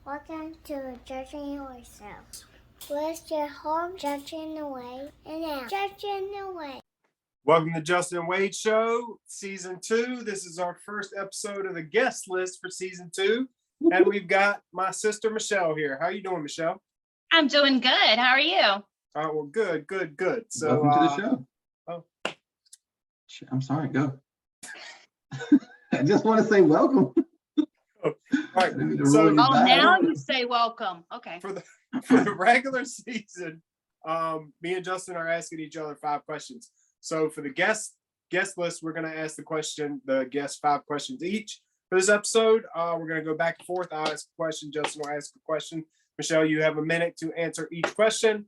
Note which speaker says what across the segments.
Speaker 1: Welcome to Judging Yourself. Where's your home judging the way and now judging the way.
Speaker 2: Welcome to Justin and Wade Show, Season 2. This is our first episode of the guest list for Season 2. And we've got my sister, Michelle, here. How you doing, Michelle?
Speaker 3: I'm doing good. How are you?
Speaker 2: Well, good. So,
Speaker 4: welcome to the show.
Speaker 2: Oh.
Speaker 4: I'm sorry, go. I just want to say welcome.
Speaker 2: All right.
Speaker 4: So,
Speaker 3: now you say welcome. Okay.
Speaker 2: For the regular season, me and Justin are asking each other 5 questions. So for the guest list, we're going to ask the guests 5 questions each. For this episode, we're going to go back and forth. I'll ask a question. Justin will ask a question. Michelle, you have a minute to answer each question.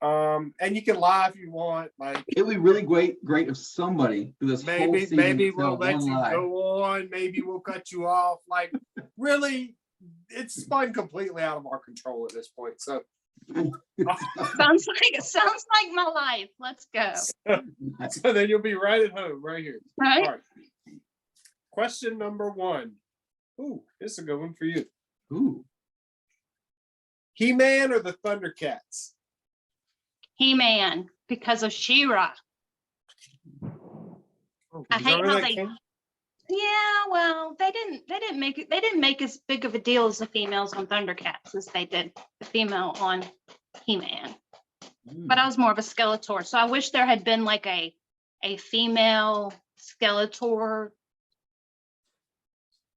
Speaker 2: And you can lie if you want. Like,
Speaker 4: it'd be really great if somebody through this whole season
Speaker 2: maybe we'll let you
Speaker 4: lie.
Speaker 2: go on. Maybe we'll cut you off. Like, really, it's spun completely out of our control at this point. So
Speaker 3: sounds like my life. Let's go.
Speaker 2: So then you'll be right at home, right here.
Speaker 3: Right.
Speaker 2: All right. Question number 1. Ooh, this is a good one for you.
Speaker 4: Ooh.
Speaker 2: He-Man or the Thundercats?
Speaker 3: He-Man, because of She-Ra.
Speaker 2: Oh,
Speaker 3: I hate how they.
Speaker 2: came?
Speaker 3: Yeah, well, they didn't make as big of a deal as the females on Thundercats as they did the female on He-Man. But I was more of a Skeletor, so I wish there had been like a female Skeletor.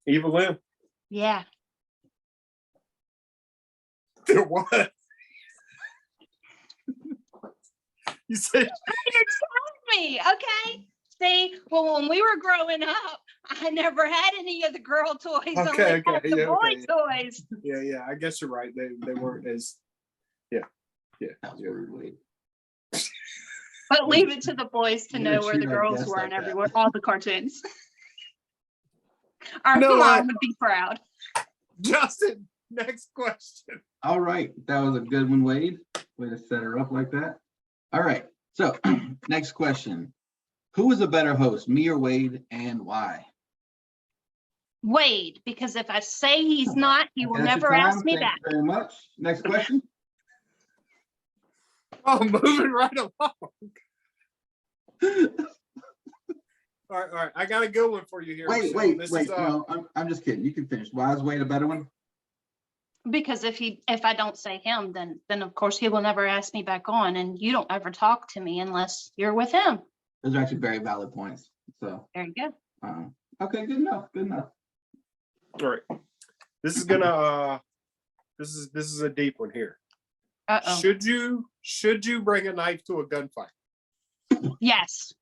Speaker 2: Evil Lynn.
Speaker 3: Yeah.
Speaker 2: There was. You said
Speaker 3: You're telling me, okay? See, well, when we were growing up, I never had any of the girl toys.
Speaker 2: Okay,
Speaker 3: only had the boy toys.
Speaker 2: Yeah. I guess you're right. They weren't as. Yeah.
Speaker 4: That was rude, Wade.
Speaker 3: But leave it to the boys to
Speaker 4: You
Speaker 3: know
Speaker 4: didn't
Speaker 3: where
Speaker 4: treat
Speaker 3: the
Speaker 4: our
Speaker 3: girls
Speaker 4: guests
Speaker 3: were
Speaker 4: like
Speaker 3: and
Speaker 4: that.
Speaker 3: everywhere, all the cartoons. Our
Speaker 2: You know what?
Speaker 3: mom would be proud.
Speaker 2: Justin, next question.
Speaker 4: All right, that was a good one, Wade. Way to set her up like that. All right, so next question. Who is a better host, me or Wade, and why?
Speaker 3: Wade, because if I say he's not, he will
Speaker 4: That's your
Speaker 3: never ask
Speaker 4: time.
Speaker 3: me
Speaker 4: Thank
Speaker 3: back.
Speaker 4: you very much. Next question.
Speaker 2: Oh, moving right along. All right. I got a good one for you here.
Speaker 4: Wait.
Speaker 2: Michelle.
Speaker 4: No, I'm just kidding. You can finish. Why is Wade a better one?
Speaker 3: Because if I don't say him, then of course he will never ask me back on, and you don't ever talk to me unless you're with him.
Speaker 4: Those are actually very valid points. So,
Speaker 3: There you go.
Speaker 4: okay, good enough.
Speaker 2: All right. This is gonna. This is a deep one here.
Speaker 3: Uh-oh.
Speaker 2: Should you bring a knife to a gunfight?
Speaker 3: Yes.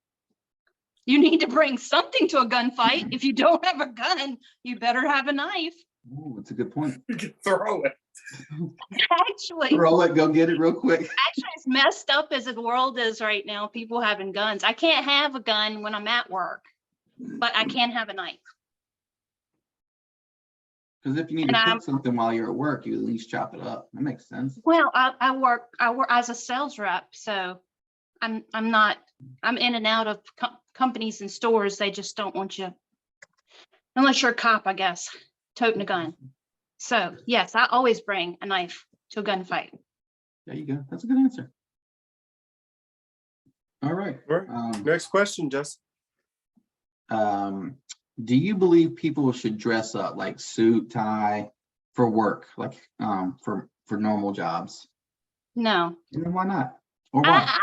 Speaker 3: You need to bring something to a gunfight. If you don't have a gun, you better have a knife.
Speaker 4: Ooh, that's a good point.
Speaker 2: You can throw it.
Speaker 3: Actually,
Speaker 4: Roll it, go get it real quick.
Speaker 3: as messed up as the world is right now, people having guns. I can't have a gun when I'm at work, but I can have a knife.
Speaker 4: Because if you need to cook something while you're at work, you at least chop it up. That makes sense.
Speaker 3: Well, I work as a sales rep, so I'm in and out of companies and stores. They just don't want you, unless you're a cop, I guess, toting a gun. So yes, I always bring a knife to a gunfight.
Speaker 4: There you go. That's a good answer. All right.
Speaker 2: All right. Next question, Justin.
Speaker 4: Do you believe people should dress up like suit, tie for work, like for normal jobs?
Speaker 3: No.
Speaker 4: And then why not? Or why?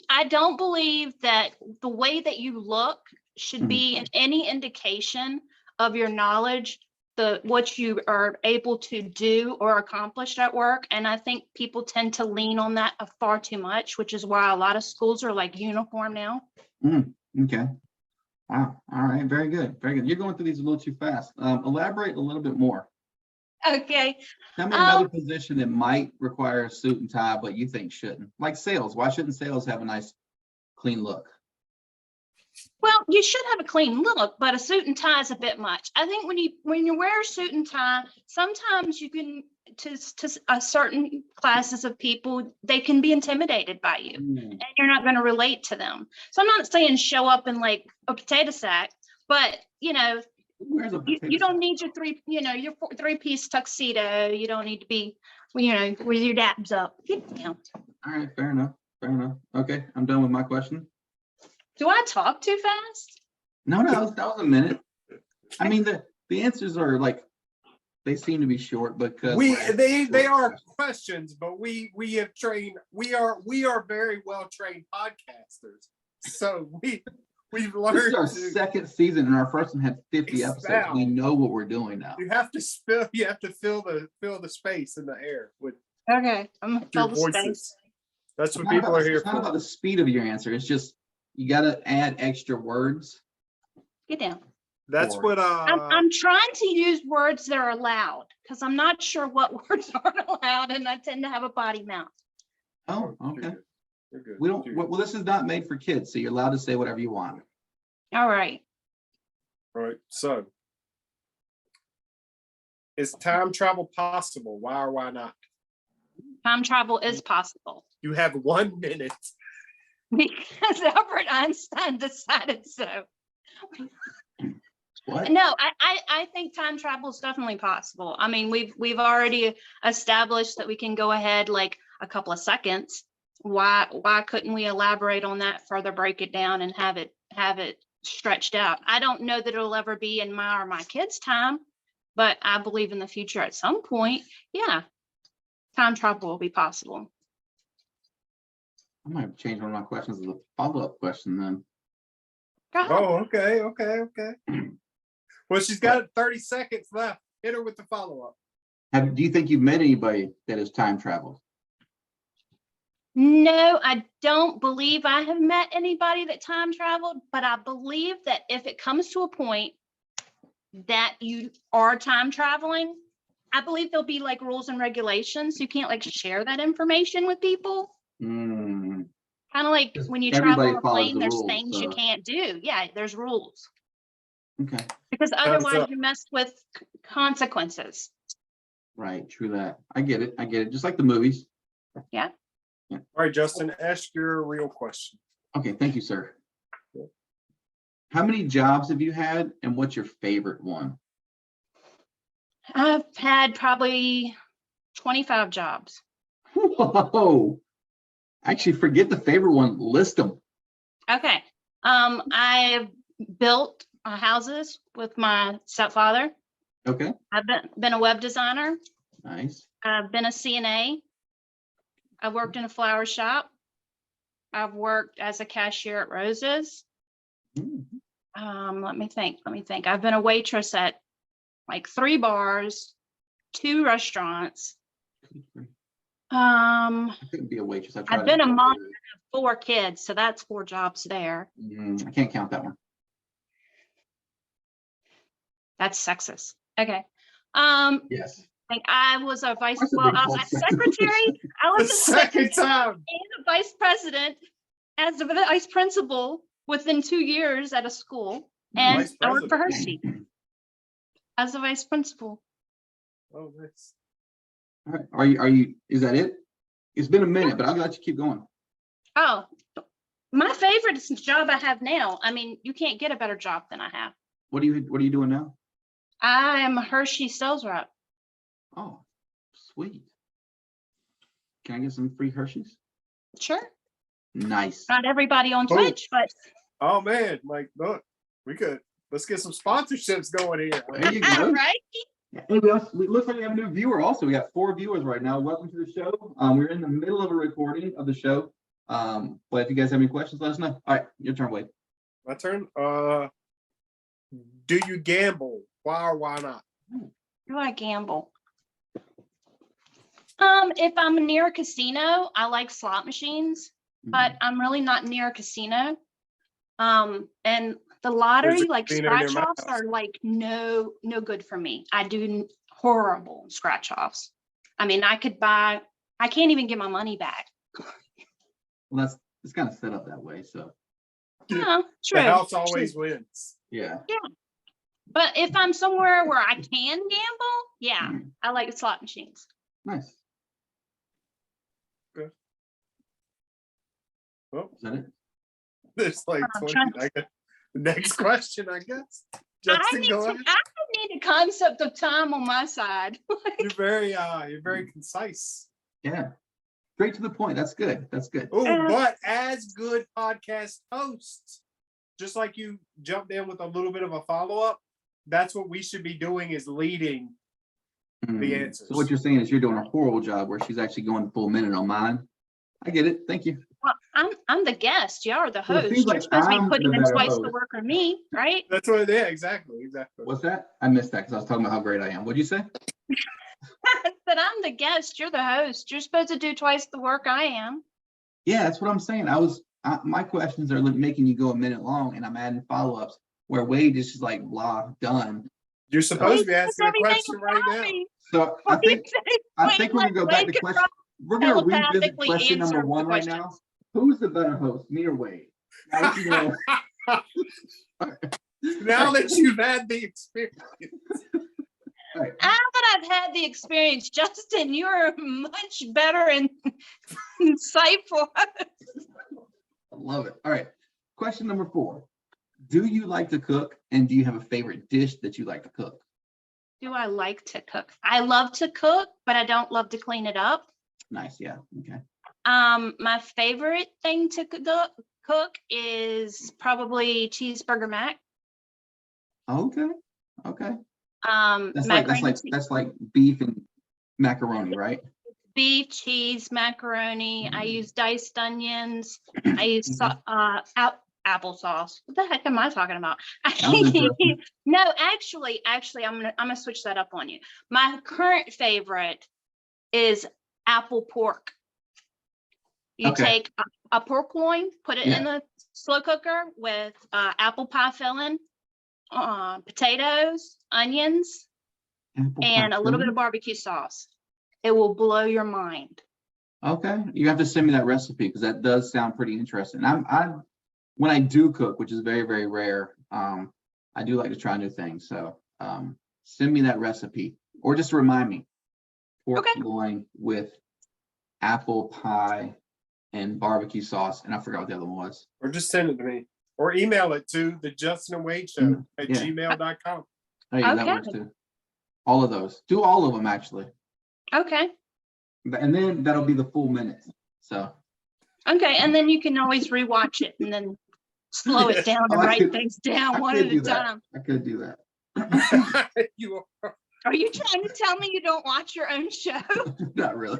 Speaker 3: I don't believe that the way that you look should be any indication of your knowledge, what you are able to do or accomplish at work. And I think people tend to lean on that far too much, which is why a lot of schools are like uniform now.
Speaker 4: Okay. Wow. All right. Very good. You're going through these a little too fast. Elaborate a little bit more.
Speaker 3: Okay.
Speaker 4: Tell me another position that might require a suit and tie, but you think shouldn't. Like sales. Why shouldn't sales have a nice, clean look?
Speaker 3: Well, you should have a clean look, but a suit and tie is a bit much. I think when you wear a suit and tie, sometimes you can to certain classes of people, they can be intimidated by you, and you're not going to relate to them. So I'm not saying show up in like a potato sack, but
Speaker 4: Who wears a
Speaker 3: You
Speaker 4: potato
Speaker 3: don't
Speaker 4: sack?
Speaker 3: need your your three-piece tuxedo. You don't need to be, with your dabs up. Get down.
Speaker 4: All right, fair enough. Fair enough. Okay, I'm done with my question.
Speaker 3: Do I talk too fast?
Speaker 4: No, that was a minute. I mean, the answers are like, they seem to be short because
Speaker 2: They are questions, but we have trained. We are very well trained podcasters. So we've
Speaker 4: This is
Speaker 2: learned
Speaker 4: our
Speaker 2: to.
Speaker 4: second season, and our first one had 50 episodes. We
Speaker 2: Expound.
Speaker 4: know what we're doing now.
Speaker 2: You have to fill the space in the air with
Speaker 3: Okay, I'm gonna fill
Speaker 2: your
Speaker 3: the
Speaker 2: voices.
Speaker 3: space.
Speaker 2: That's what people are here
Speaker 4: It's not about
Speaker 2: for.
Speaker 4: the speed of your answer. It's just you got to add extra words.
Speaker 3: Get down.
Speaker 2: That's
Speaker 4: Or-
Speaker 2: what
Speaker 3: I'm trying to use words that are allowed because I'm not sure what words aren't allowed, and I tend to have a potty mouth.
Speaker 4: Oh, okay.
Speaker 2: You're good.
Speaker 4: We don't.
Speaker 2: You're good.
Speaker 4: Well, this is not made for kids, so you're allowed to say whatever you want.
Speaker 3: All right.
Speaker 2: All right. So, is time travel possible? Why or why not?
Speaker 3: Time travel is possible
Speaker 2: You have 1 minute.
Speaker 3: because Albert Einstein decided so.
Speaker 4: What?
Speaker 3: No, I think time travel is definitely possible. I mean, we've already established that we can go ahead like a couple of seconds. Why couldn't we elaborate on that further, break it down, and have it stretched out? I don't know that it'll ever be in my or my kids' time, but I believe in the future at some point, yeah, time travel will be possible.
Speaker 4: I might change one of my questions as a follow-up question then.
Speaker 3: Go ahead.
Speaker 2: Oh, okay. Well, she's got 30 seconds left. Hit her with the follow-up.
Speaker 4: Do you think you've met anybody that has time traveled?
Speaker 3: No, I don't believe I have met anybody that time traveled, but I believe that if it comes to a point that you are time traveling, I believe there'll be like rules and regulations. You can't like share that information with people.
Speaker 4: Hmm.
Speaker 3: Kind of like
Speaker 4: 'Cause
Speaker 3: when you travel
Speaker 4: everybody
Speaker 3: on a
Speaker 4: follows
Speaker 3: plane,
Speaker 4: the
Speaker 3: there's
Speaker 4: rules,
Speaker 3: things you
Speaker 4: so-
Speaker 3: can't do. Yeah, there's rules.
Speaker 4: Okay.
Speaker 3: Because otherwise
Speaker 2: up.
Speaker 3: you mess with consequences.
Speaker 4: Right. True that. I get it. Just like the movies.
Speaker 2: All right, Justin, ask your real question.
Speaker 4: Okay. Thank you, sir.
Speaker 2: Yeah.
Speaker 4: How many jobs have you had, and what's your favorite one?
Speaker 3: I've had probably 25 jobs.
Speaker 4: Whoa. Actually, forget the favorite one. List them.
Speaker 3: Okay. I've built houses with my stepfather.
Speaker 4: Okay.
Speaker 3: I've been a web designer.
Speaker 4: Nice.
Speaker 3: I've been a CNA. I've worked in a flower shop. I've worked as a cashier at Rose's.
Speaker 4: Hmm.
Speaker 3: Let me think. I've been a waitress at like 3 bars, 2 restaurants.
Speaker 4: I couldn't be a waitress. I tried
Speaker 3: I've been
Speaker 4: it.
Speaker 3: a mom of 4 kids, so that's 4 jobs there.
Speaker 4: I can't count that one.
Speaker 3: That's sexist. Okay.
Speaker 4: Yes.
Speaker 3: Like I was a vice,
Speaker 4: That's a
Speaker 3: well,
Speaker 4: big
Speaker 3: I was
Speaker 4: fault.
Speaker 3: a secretary. I
Speaker 2: The
Speaker 3: was a
Speaker 2: second
Speaker 3: secretary
Speaker 2: time.
Speaker 3: and a vice president as the vice principal within 2 years at a school. And
Speaker 2: Vice
Speaker 3: I worked for
Speaker 2: president.
Speaker 3: Hershey as a vice principal.
Speaker 2: Oh, nice.
Speaker 4: All right. Are you, is that it? It's been a minute, but I'll let you keep going.
Speaker 3: Oh, my favorite job I have now. I mean, you can't get a better job than I have.
Speaker 4: What are you doing now?
Speaker 3: I am a Hershey sales rep.
Speaker 4: Oh, sweet. Can I get some free Hershey's?
Speaker 3: Sure.
Speaker 4: Nice.
Speaker 3: Not everybody on
Speaker 2: Oh.
Speaker 3: Twitch, but
Speaker 2: Oh man, like look, let's get some sponsorships going here.
Speaker 4: There you go.
Speaker 3: right?
Speaker 4: Hey, we looks like we have a new viewer also. We got 4 viewers right now. Welcome to the show. We're in the middle of a recording of the show. But if you guys have any questions, let us know. All right, your turn, Wade.
Speaker 2: My turn. Do you gamble? Why or why not?
Speaker 3: Do I gamble? If I'm near a casino, I like slot machines, but I'm really not near a casino. And the lottery, like
Speaker 2: casino near my
Speaker 3: scratch offs,
Speaker 2: house.
Speaker 3: are like no good for me. I do horrible scratch offs. I mean, I can't even get my money back.
Speaker 4: Well, it's kind of set up that way. So
Speaker 3: No, true.
Speaker 2: The house
Speaker 3: true.
Speaker 2: always wins.
Speaker 4: yeah.
Speaker 3: But if I'm somewhere where I can gamble, yeah, I like slot machines.
Speaker 4: Nice.
Speaker 2: Well,
Speaker 4: Is that it?
Speaker 2: it's like
Speaker 3: I'm
Speaker 2: 20.
Speaker 3: trying-
Speaker 2: I got the next question, I guess. Justin, go ahead.
Speaker 3: I need a concept of time on my side.
Speaker 2: You're very concise.
Speaker 4: Yeah. Straight to the point. That's good. That's good.
Speaker 2: Oh, but as good podcast hosts, just like you jumped in with a little bit of a follow-up, that's what we should be doing, is leading the answers.
Speaker 4: So what you're saying is you're doing a horrible job where she's actually going the full minute on mine. I get it. Thank you.
Speaker 3: Well, I'm the guest. Y'all are the
Speaker 4: Well, it
Speaker 3: host.
Speaker 4: seems
Speaker 3: You're
Speaker 4: like
Speaker 3: supposed to be
Speaker 4: I'm
Speaker 3: putting
Speaker 4: the
Speaker 3: in
Speaker 4: better
Speaker 3: twice the
Speaker 4: host.
Speaker 3: work of me, right?
Speaker 2: That's what it is. Exactly.
Speaker 4: What's that? I missed that because I was talking about how great I am. What'd you say?
Speaker 3: But I'm the guest. You're the host. You're supposed to do twice the work I am.
Speaker 4: Yeah, that's what I'm saying. My questions are making you go a minute long, and I'm adding follow-ups where Wade is just like blah, done.
Speaker 2: You're supposed to be
Speaker 3: That's
Speaker 2: asking a
Speaker 3: everything
Speaker 2: question right
Speaker 3: about
Speaker 2: now.
Speaker 3: me.
Speaker 4: So
Speaker 3: What do you say?
Speaker 4: I think we're gonna go back to
Speaker 3: Wade can
Speaker 4: question. We're gonna revisit
Speaker 3: telepathically
Speaker 4: question
Speaker 3: answer
Speaker 4: number one
Speaker 3: the
Speaker 4: right now. Who's the better host, me or Wade? Now that you know-
Speaker 2: Now that you've had the experience.
Speaker 4: All right.
Speaker 3: Now that I've had the experience, Justin, you're much better and insightful.
Speaker 4: I love it. All right. Question number 4. Do you like to cook, and do you have a favorite dish that you like to cook?
Speaker 3: Do I like to cook? I love to cook, but I don't love to clean it up.
Speaker 4: Nice. Yeah. Okay.
Speaker 3: My favorite thing to cook is probably cheeseburger mac.
Speaker 4: Okay. Okay. That's
Speaker 3: Macaroni,
Speaker 4: like beef and macaroni, right?
Speaker 3: beef, cheese, macaroni. I
Speaker 4: Mm.
Speaker 3: use diced onions. I use applesauce. What the heck am I talking about?
Speaker 4: was interesting.
Speaker 3: No, actually, I'm gonna switch that up on you. My current favorite is apple pork. You
Speaker 4: Okay.
Speaker 3: take a pork loin, put it in the slow cooker with apple pie filling, potatoes, onions,
Speaker 4: Apple
Speaker 3: and
Speaker 4: pie
Speaker 3: a little bit
Speaker 4: filling?
Speaker 3: of barbecue sauce. It will blow your mind.
Speaker 4: Okay, you have to send me that recipe because that does sound pretty interesting. When I do cook, which is very, very rare, I do like to try new things. So send me that recipe or just remind me. Pork
Speaker 3: Okay.
Speaker 4: loin with apple pie and barbecue sauce, and I forgot what the other one was.
Speaker 2: Or just send it to me. Or email it to the Justin and Wade Show at
Speaker 4: Yeah.
Speaker 2: gmail.com.
Speaker 4: Hey, that
Speaker 3: Okay.
Speaker 4: works too. All of those. Do all of them actually.
Speaker 3: Okay.
Speaker 4: And then that'll be the full minute. So
Speaker 3: Okay. And then you can always rewatch it and then slow it down and
Speaker 4: I
Speaker 3: write
Speaker 4: could-
Speaker 3: things
Speaker 4: I
Speaker 3: down one
Speaker 4: could
Speaker 3: at
Speaker 4: do
Speaker 3: a
Speaker 4: that.
Speaker 3: time.
Speaker 4: I could do that.
Speaker 2: You are.
Speaker 3: Are you trying to tell me you don't watch your own show?
Speaker 4: Not really.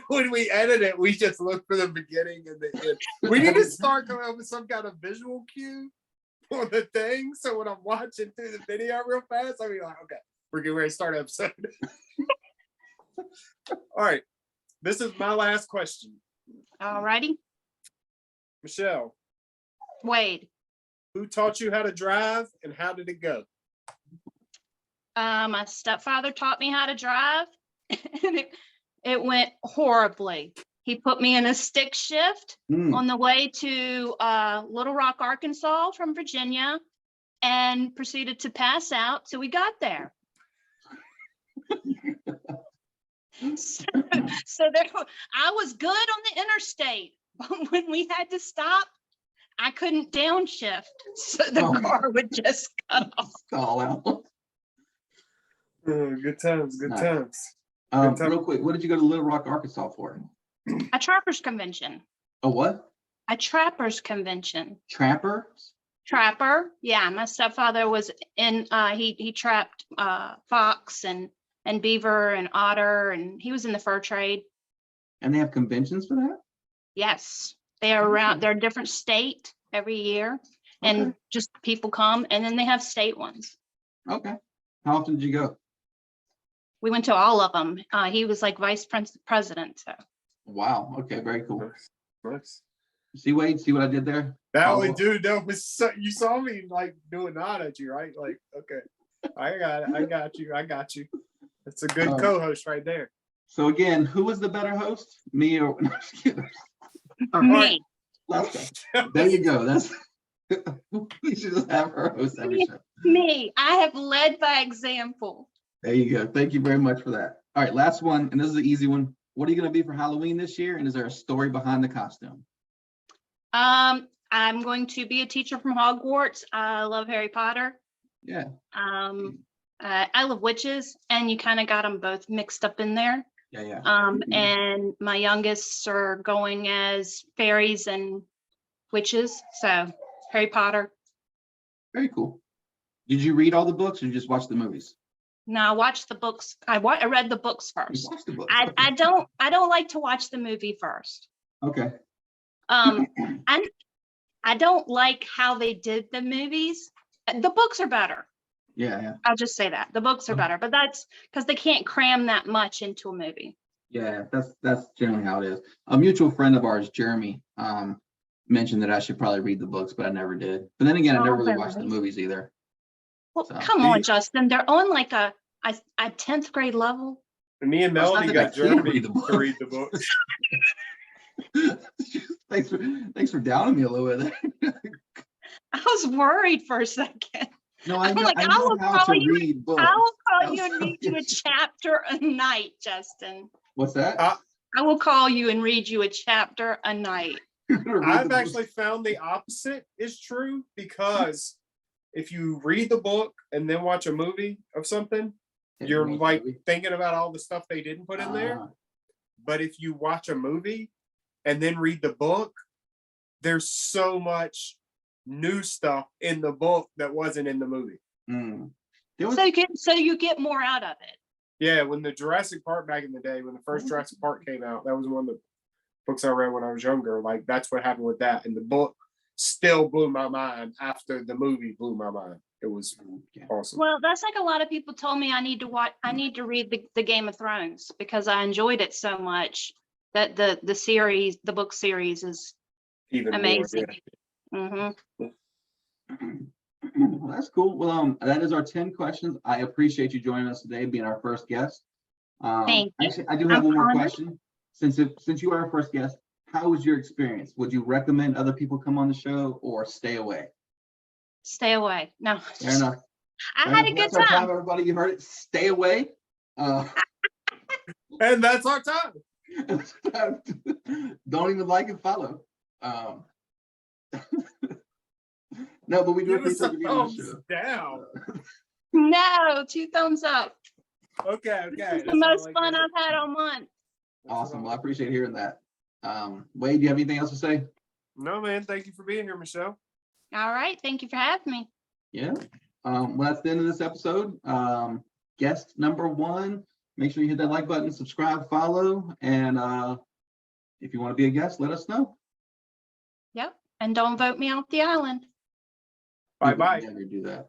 Speaker 2: When we edit it, we just look for the beginning and the end. We need to start coming up with some kind of visual cue for the thing. So when I'm watching through the video real fast, I'll be like, okay, we're getting ready to start episode. All right. This is my last question.
Speaker 3: All righty.
Speaker 2: Michelle,
Speaker 3: Wade.
Speaker 2: who taught you how to drive and how did it go?
Speaker 3: My stepfather taught me how to drive and it went horribly. He put me in a stick shift
Speaker 4: Mm.
Speaker 3: on the way to Little Rock, Arkansas from Virginia and proceeded to pass out till we got there. So there, I was good on the interstate, but when we had to stop, I couldn't downshift, so the
Speaker 4: Oh.
Speaker 3: car would just cut off.
Speaker 4: All out.
Speaker 2: Good times, good
Speaker 4: Nice.
Speaker 2: times.
Speaker 4: Real quick, what did you go to Little Rock, Arkansas for?
Speaker 3: A trappers convention.
Speaker 4: A what?
Speaker 3: A trappers convention.
Speaker 4: Trapper?
Speaker 3: Trapper, yeah. My stepfather was in. He trapped fox and beaver and otter, and he was in the fur trade.
Speaker 4: And they have conventions for that?
Speaker 3: Yes, they are around. They're a different state every year, and
Speaker 4: Okay.
Speaker 3: just people come, and then they have state ones.
Speaker 4: Okay. How often did you go?
Speaker 3: We went to all of them. He was like vice president. So
Speaker 4: Wow. Okay. Very cool.
Speaker 2: Nice.
Speaker 4: See, Wade, see what I did there?
Speaker 2: That
Speaker 4: Oh.
Speaker 2: only dude, that was so, you saw me like do a nod at you, right? Like, okay, I got it, I got you. It's a good
Speaker 4: Um,
Speaker 2: co-host right there.
Speaker 4: So again, who was the better host? Me or no, just kidding.
Speaker 3: me.
Speaker 4: Let's go. There you go. That's we should just have her host every show.
Speaker 3: Me. I have led by example.
Speaker 4: There you go. Thank you very much for that. All right, last one, and this is an easy one. What are you going to be for Halloween this year? And is there a story behind the costume?
Speaker 3: I I'm going to be a teacher from Hogwarts. I love Harry Potter.
Speaker 4: Yeah.
Speaker 3: I love witches, and you kind of got them both mixed up in there.
Speaker 4: Yeah.
Speaker 3: And my youngest are going as fairies and witches. So Harry Potter.
Speaker 4: Very cool. Did you read all the books or you just watch the movies?
Speaker 3: No, I watched the books. I read the books
Speaker 4: You
Speaker 3: first.
Speaker 4: watched the books.
Speaker 3: I don't like to watch the movie first.
Speaker 4: Okay.
Speaker 3: And I don't like how they did the movies. The books are better.
Speaker 4: Yeah.
Speaker 3: I'll just say that the books are better, but that's because they can't cram that much into a movie.
Speaker 4: Yeah, that's generally how it is. A mutual friend of ours, Jeremy, mentioned that I should probably read the books, but I never did. But then again, I never really watched the movies either.
Speaker 3: Well,
Speaker 4: So-
Speaker 3: come on, Justin. They're on like a 10th grade level.
Speaker 2: And me and
Speaker 4: Well, it's not
Speaker 2: Melody
Speaker 4: that I
Speaker 2: got
Speaker 4: can't
Speaker 2: Jeremy
Speaker 4: read the book.
Speaker 2: to read the books.
Speaker 4: Thanks for downing me a little bit.
Speaker 3: I was worried for a second.
Speaker 4: No, I
Speaker 3: I'm
Speaker 4: know,
Speaker 3: like,
Speaker 4: I
Speaker 3: I
Speaker 4: know
Speaker 3: will
Speaker 4: how to
Speaker 3: call you-
Speaker 4: read books.
Speaker 3: I will call
Speaker 4: I'm
Speaker 3: you and
Speaker 4: sorry.
Speaker 3: read you a chapter a night, Justin.
Speaker 4: What's that?
Speaker 3: I will call you and read you a chapter a night.
Speaker 4: You're gonna read the
Speaker 2: I've
Speaker 4: books.
Speaker 2: actually found the opposite is true, because if you read the book and then watch a movie of something,
Speaker 4: Yeah,
Speaker 2: you're
Speaker 4: watch the
Speaker 2: like
Speaker 4: movie.
Speaker 2: thinking about all the stuff they didn't put in there.
Speaker 4: Ah,
Speaker 2: But if you watch a movie and then read the book, there's so much new stuff in the book that wasn't in the movie.
Speaker 4: mm. There was-
Speaker 3: So you get more out of it.
Speaker 2: Yeah, when the Jurassic Park back in the day, when the first Jurassic Park came out, that was one of the books I read when I was younger. Like, that's what happened with that. And the book still blew my mind after the movie blew my mind. It was
Speaker 4: Yeah.
Speaker 2: awesome.
Speaker 3: Well, that's like a lot of people told me I need to read the Game of Thrones because I enjoyed it so much that the book series is
Speaker 2: Even
Speaker 3: amazing.
Speaker 2: more. Yeah.
Speaker 4: Well, that's cool. Well, that is our 10 questions. I appreciate you joining us today, being our first guest.
Speaker 3: Thank you.
Speaker 4: Actually, I do have
Speaker 3: I'm
Speaker 4: one more
Speaker 3: honored.
Speaker 4: question. Since you are our first guest, how was your experience? Would you recommend other people come on the show or stay away?
Speaker 3: Stay away. No,
Speaker 4: Fair enough.
Speaker 3: I
Speaker 4: Fair
Speaker 3: had a
Speaker 4: enough.
Speaker 3: good
Speaker 4: That's our
Speaker 3: time.
Speaker 4: everybody. You heard it. Stay away.
Speaker 2: And that's our time.
Speaker 4: Don't even like and follow. No, but we do
Speaker 2: Give us a
Speaker 4: appreciate you being on the
Speaker 2: thumbs
Speaker 4: show.
Speaker 2: down.
Speaker 3: No, 2 thumbs up.
Speaker 2: Okay.
Speaker 3: This is the most fun I've had all month.
Speaker 4: Awesome. Well, I appreciate hearing that. Wade, do you have anything else to say?
Speaker 2: No, man. Thank you for being here, Michelle.
Speaker 3: All right. Thank you for having me.
Speaker 4: Yeah. Well, that's the end of this episode. Guest number 1. Make sure you hit that like button, subscribe, follow, and if you want to be a guest, let us know.
Speaker 3: Yep. And don't vote me off the island.
Speaker 2: Bye-bye.
Speaker 4: We would never do that.